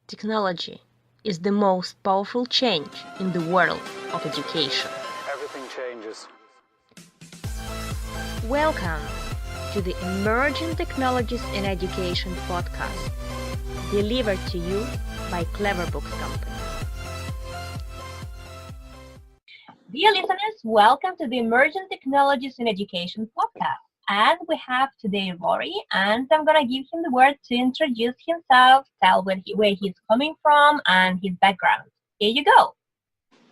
Technology is the most powerful change in the world of education. Everything changes. Welcome to the Emerging Technologies in Education podcast, delivered to you by Clever Books Company. Dear listeners, welcome to the Emerging Technologies in Education podcast. And we have today Rory, and I'm going to give him the word to introduce himself, tell where he's coming from and his background. Here you go.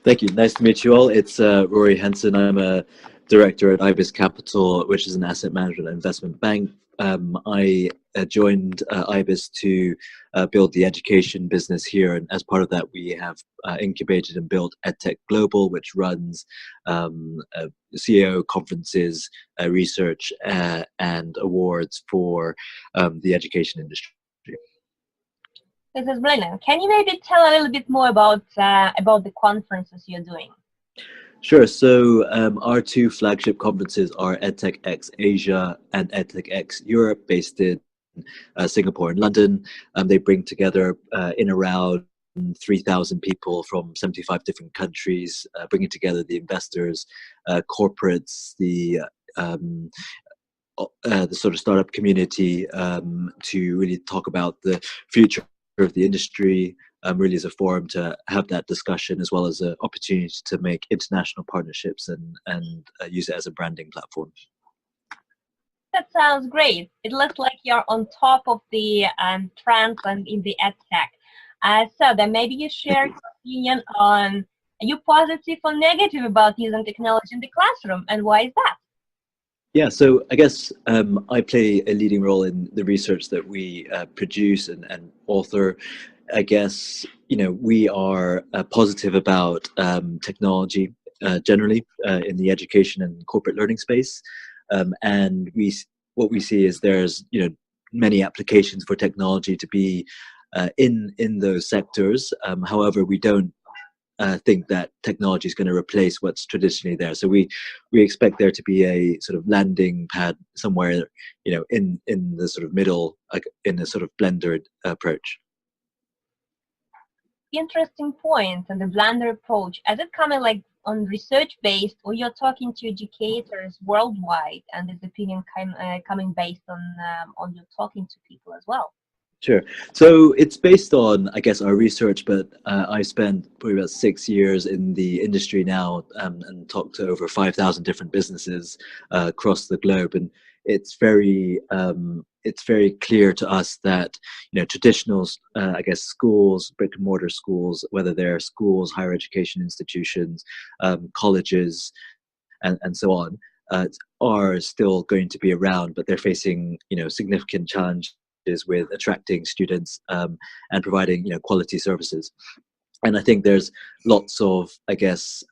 Thank you. Nice to meet you all. It's Rory Henson. I'm a director at IBIS Capital, which is an asset management and investment bank. I joined IBIS to build the education business here, and as part of that, we have incubated and built EdTEch Global, which runs CEO conferences, research, and awards for the education industry. This is brilliant. Can you maybe tell a little bit more about the conferences you're doing? Sure. So our two flagship conferences are EdTech X Asia and EdTech X Europe, based in Singapore and London. They bring together in around 3,000 people from 75 different countries, bringing together the investors, corporates, the sort of startup community to really talk about the future of the industry. Really as a forum to have that discussion, as well as an opportunity to make international partnerships and use it as a branding platform. That sounds great. It looks like you're on top of the trends and in the EdTech. So then maybe you share your opinion on, are you positive or negative about using technology in the classroom, and why is that? Yeah, so I guess I play a leading role in the research that we produce and author. I guess, we are positive about technology generally in the education and corporate learning space. And what we see is there's, many applications for technology to be in those sectors. However, we don't think that technology is going to replace what's traditionally there. So we expect there to be a sort of landing pad somewhere, in the sort of middle, like in a sort of blended approach. Interesting point, and the blender approach. Is it coming like on research based, or you're talking to educators worldwide, and this opinion coming based on you talking to people as well? Sure. So it's based on, I guess, our research, but I spent probably about 6 years in the industry now, and talked to over 5,000 different businesses across the globe, and it's very clear to us that traditional, I guess, schools, brick and mortar schools, whether they're schools, higher education institutions, colleges, and so on, are still going to be around, but they're facing significant challenges with attracting students and providing quality services. And I think there's lots of, I guess,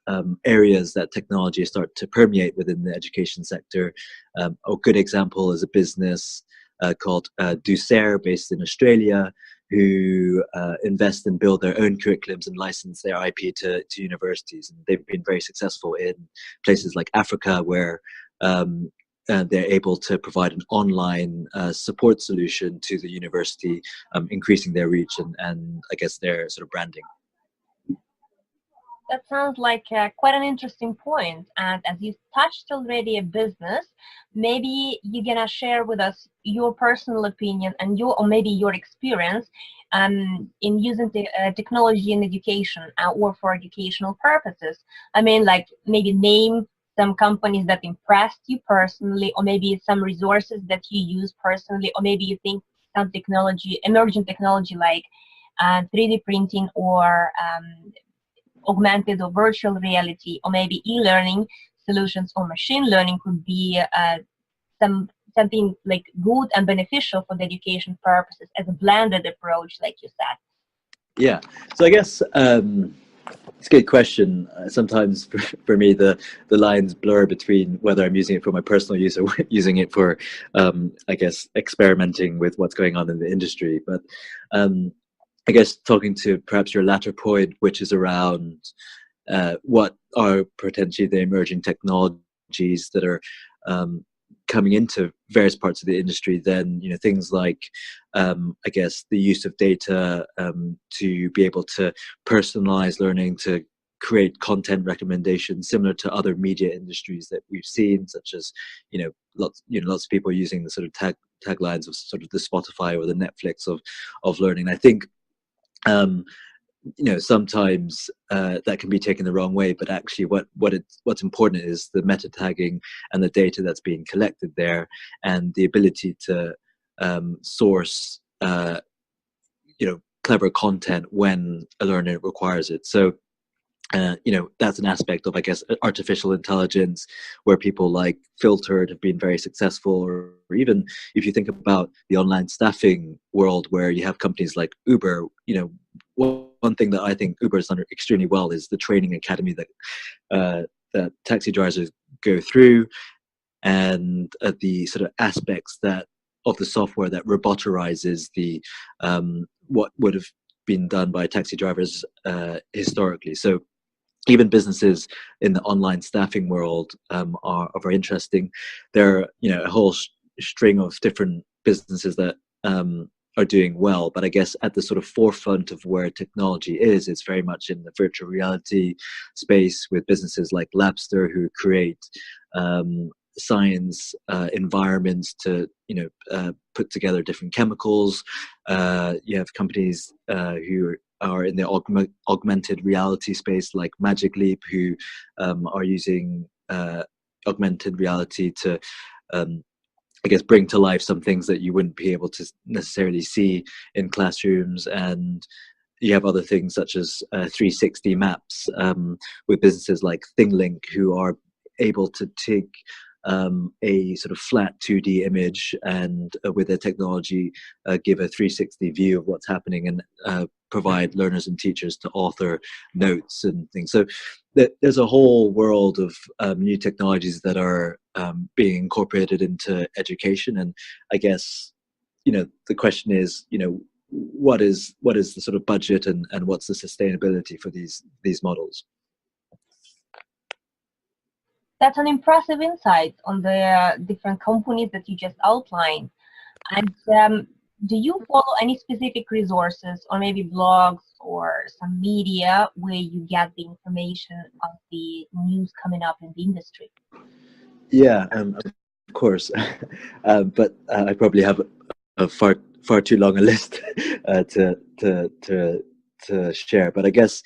areas that technology start to permeate within the education sector. A good example is a business called Ducer, based in Australia, who invest and build their own curriculums and license their IP to universities. And they've been very successful in places like Africa, where they're able to provide an online support solution to the university, increasing their reach and I guess their sort of branding. That sounds like quite an interesting point. And as you touched already a business, maybe you're gonna share with us your personal opinion and or maybe your experience in using the technology in education or for educational purposes. I mean, like maybe name some companies that impressed you personally, or maybe some resources that you use personally, or maybe you think some technology, emerging technology like 3D printing or augmented or virtual reality, or maybe e-learning solutions or machine learning could be something like good and beneficial for the education purposes as a blended approach, like you said. Yeah, so I guess it's a good question. Sometimes for me, the lines blur between whether I'm using it for my personal use or using it for, I guess, experimenting with what's going on in the industry. But I guess talking to perhaps your latter point, which is around what are potentially the emerging technologies that are coming into various parts of the industry, then things like I guess the use of data to be able to personalize learning, to create content recommendations similar to other media industries that we've seen, such as lots of people using the sort of taglines of sort of the Spotify or the Netflix of learning. I think sometimes that can be taken the wrong way, but actually what's important is the meta tagging and the data that's being collected there, and the ability to source clever content when a learner requires it. So that's an aspect of, I guess, artificial intelligence, where people like Filtered have been very successful, or even if you think about the online staffing world, where you have companies like Uber. One thing that I think Uber has done extremely well is the training academy that taxi drivers go through, and the sort of aspects that of the software that roboterizes the what would have been done by taxi drivers historically. So even businesses in the online staffing world are very interesting. There are a whole string of different businesses that are doing well, but I guess at the sort of forefront of where technology is, it's very much in the virtual reality space, with businesses like Labster, who create science environments to put together different chemicals. You have companies who are in the augmented reality space, like Magic Leap, who are using augmented reality to I guess bring to life some things that you wouldn't be able to necessarily see in classrooms. And you have other things such as 360 maps with businesses like ThingLink, who are able to take a sort of flat 2D image and with their technology give a 360 view of what's happening, and provide learners and teachers to author notes and things. So there's a whole world of new technologies that are being incorporated into education. And I guess the question is, what is the sort of budget, and what's the sustainability for these models? That's an impressive insight on the different companies that you just outlined. And do you follow any specific resources, or maybe blogs or some media, where you get the information of the news coming up in the industry? Yeah, of course. But I probably have a far too long a list to share. But I guess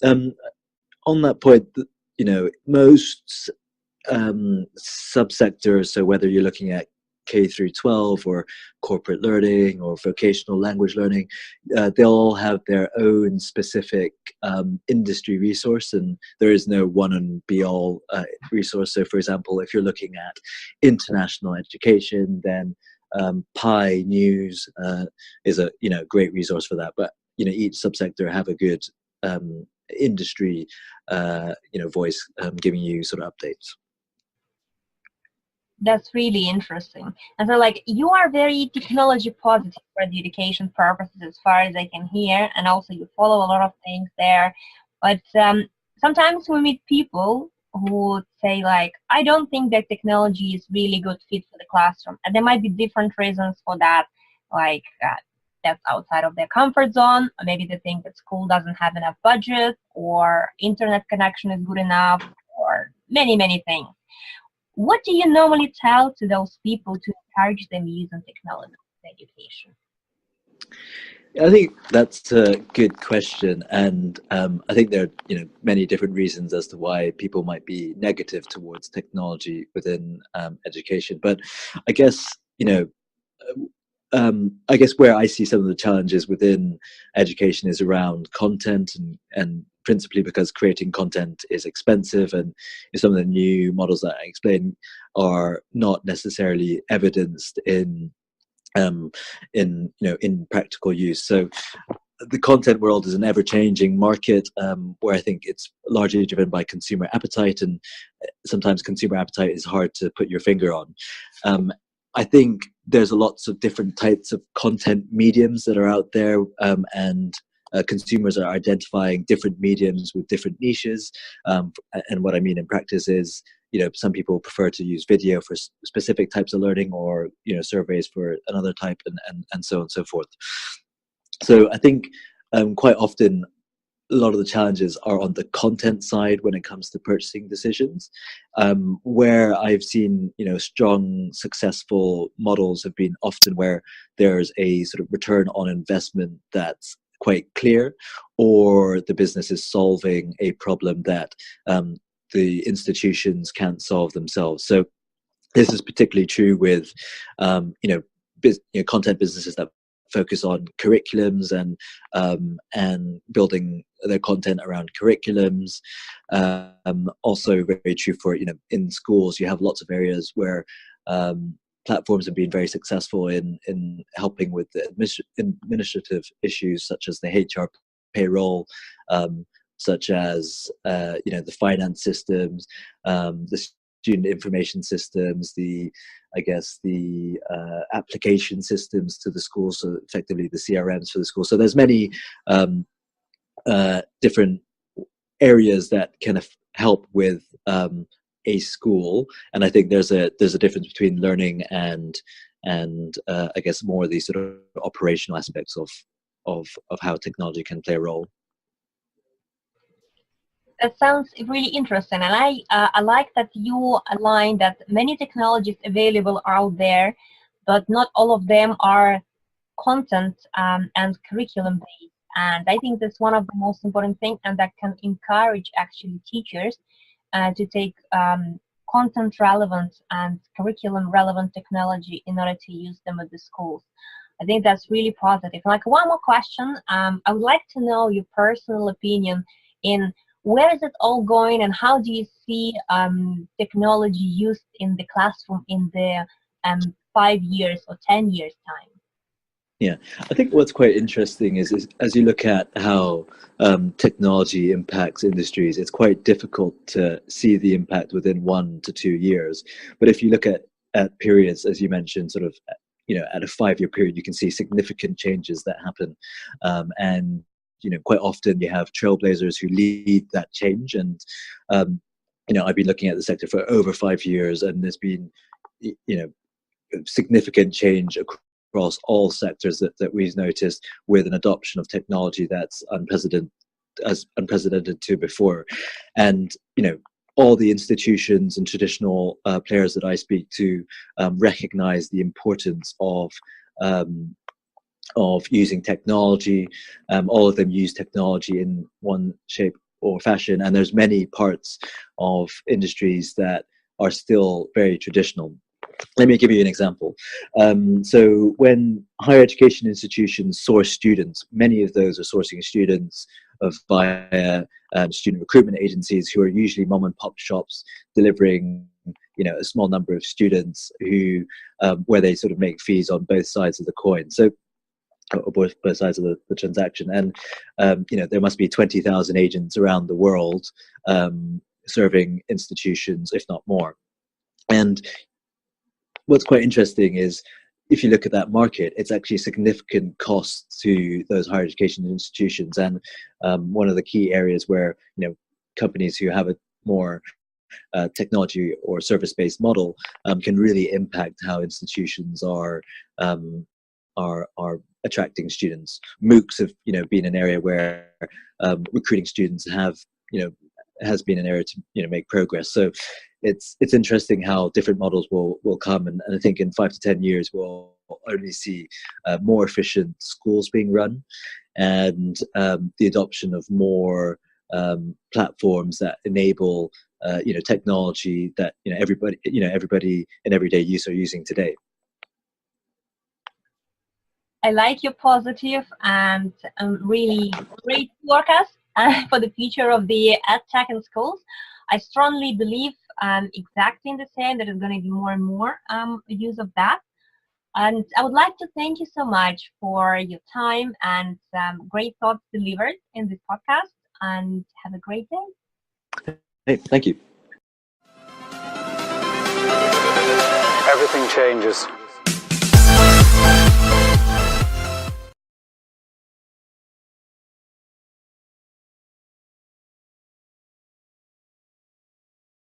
on that point, most subsectors, so whether you're looking at K through 12 or corporate learning or vocational language learning, they all have their own specific industry resource, and there is no one and be all resource. So for example, if you're looking at international education, then Pi News is a great resource for that. But each subsector have a good industry voice giving you sort of updates. That's really interesting. And so, like, you are very technology positive for the education purposes, as far as I can hear, and also you follow a lot of things there. But sometimes we meet people who say, like, I don't think that technology is really good fit for the classroom, and there might be different reasons for that, like that's outside of their comfort zone, or maybe they think that school doesn't have enough budget, or internet connection is good enough, or many things. What do you normally tell to those people to encourage them using technology in education? I think that's a good question, and I think there are many different reasons as to why people might be negative towards technology within education. But I guess where I see some of the challenges within education is around content, and principally because creating content is expensive, and some of the new models that I explain are not necessarily evidenced in practical use. So the content world is an ever-changing market, where I think it's largely driven by consumer appetite, and sometimes consumer appetite is hard to put your finger on. I think there's lots of different types of content mediums that are out there, and consumers are identifying different mediums with different niches. And what I mean in practice is, some people prefer to use video for specific types of learning, or surveys for another type, and so on and so forth. So I think quite often a lot of the challenges are on the content side when it comes to purchasing decisions. Where I've seen strong successful models have been often where there's a sort of return on investment that's quite clear, or the business is solving a problem that the institutions can't solve themselves. So this is particularly true with content businesses that focus on curriculums and building their content around curriculums. Also very true for in schools. You have lots of areas where platforms have been very successful in helping with the administrative issues, such as the HR payroll, such as the finance systems, the student information systems, the application systems to the school, so effectively the CRMs for the school. So there's many different areas that can help with a school, and I think there's a difference between learning and I guess more of these sort of operational aspects of how technology can play a role. That sounds really interesting, and I like that you align that many technologies available are out there, but not all of them are content and curriculum based. And I think that's one of the most important things, and that can encourage actually teachers to take content relevant and curriculum relevant technology in order to use them at the schools. I think that's really positive. Like, one more question, I would like to know your personal opinion in where is it all going, and how do you see technology used in the classroom in the 5 years or 10 years time? Yeah, I think what's quite interesting is as you look at how technology impacts industries, it's quite difficult to see the impact within 1 to 2 years. But if you look at periods, as you mentioned, sort of, at a 5-year period, you can see significant changes that happen. And quite often you have trailblazers who lead that change. And, I've been looking at the sector for over 5 years, and there's been, significant change across all sectors that we've noticed, with an adoption of technology that's unprecedented to before. And, all the institutions and traditional players that I speak to recognize the importance of using technology. All of them use technology in one shape or fashion, and there's many parts of industries that are still very traditional. Let me give you an example. So when higher education institutions source students, many of those are sourcing students via student recruitment agencies, who are usually mom and pop shops delivering a small number of students who where they sort of make fees on both sides of the coin. So, or both sides of the transaction. And there must be 20,000 agents around the world serving institutions, if not more. And what's quite interesting is, if you look at that market, it's actually significant costs to those higher education institutions. And one of the key areas where companies who have a more technology or service-based model can really impact how institutions are attracting students. MOOCs have been an area where recruiting students has been an area to make progress. So it's interesting how different models will come, and I think in 5 to 10 years we'll only see more efficient schools being run, and the adoption of more platforms that enable technology that everybody in everyday use are using today. I like your positive and really great forecast for the future of the EdTech in schools. I strongly believe exactly in the same, that is going to be more and more use of that. And I would like to thank you so much for your time and great thoughts delivered in this podcast, and have a great day. Hey, thank you. Everything changes.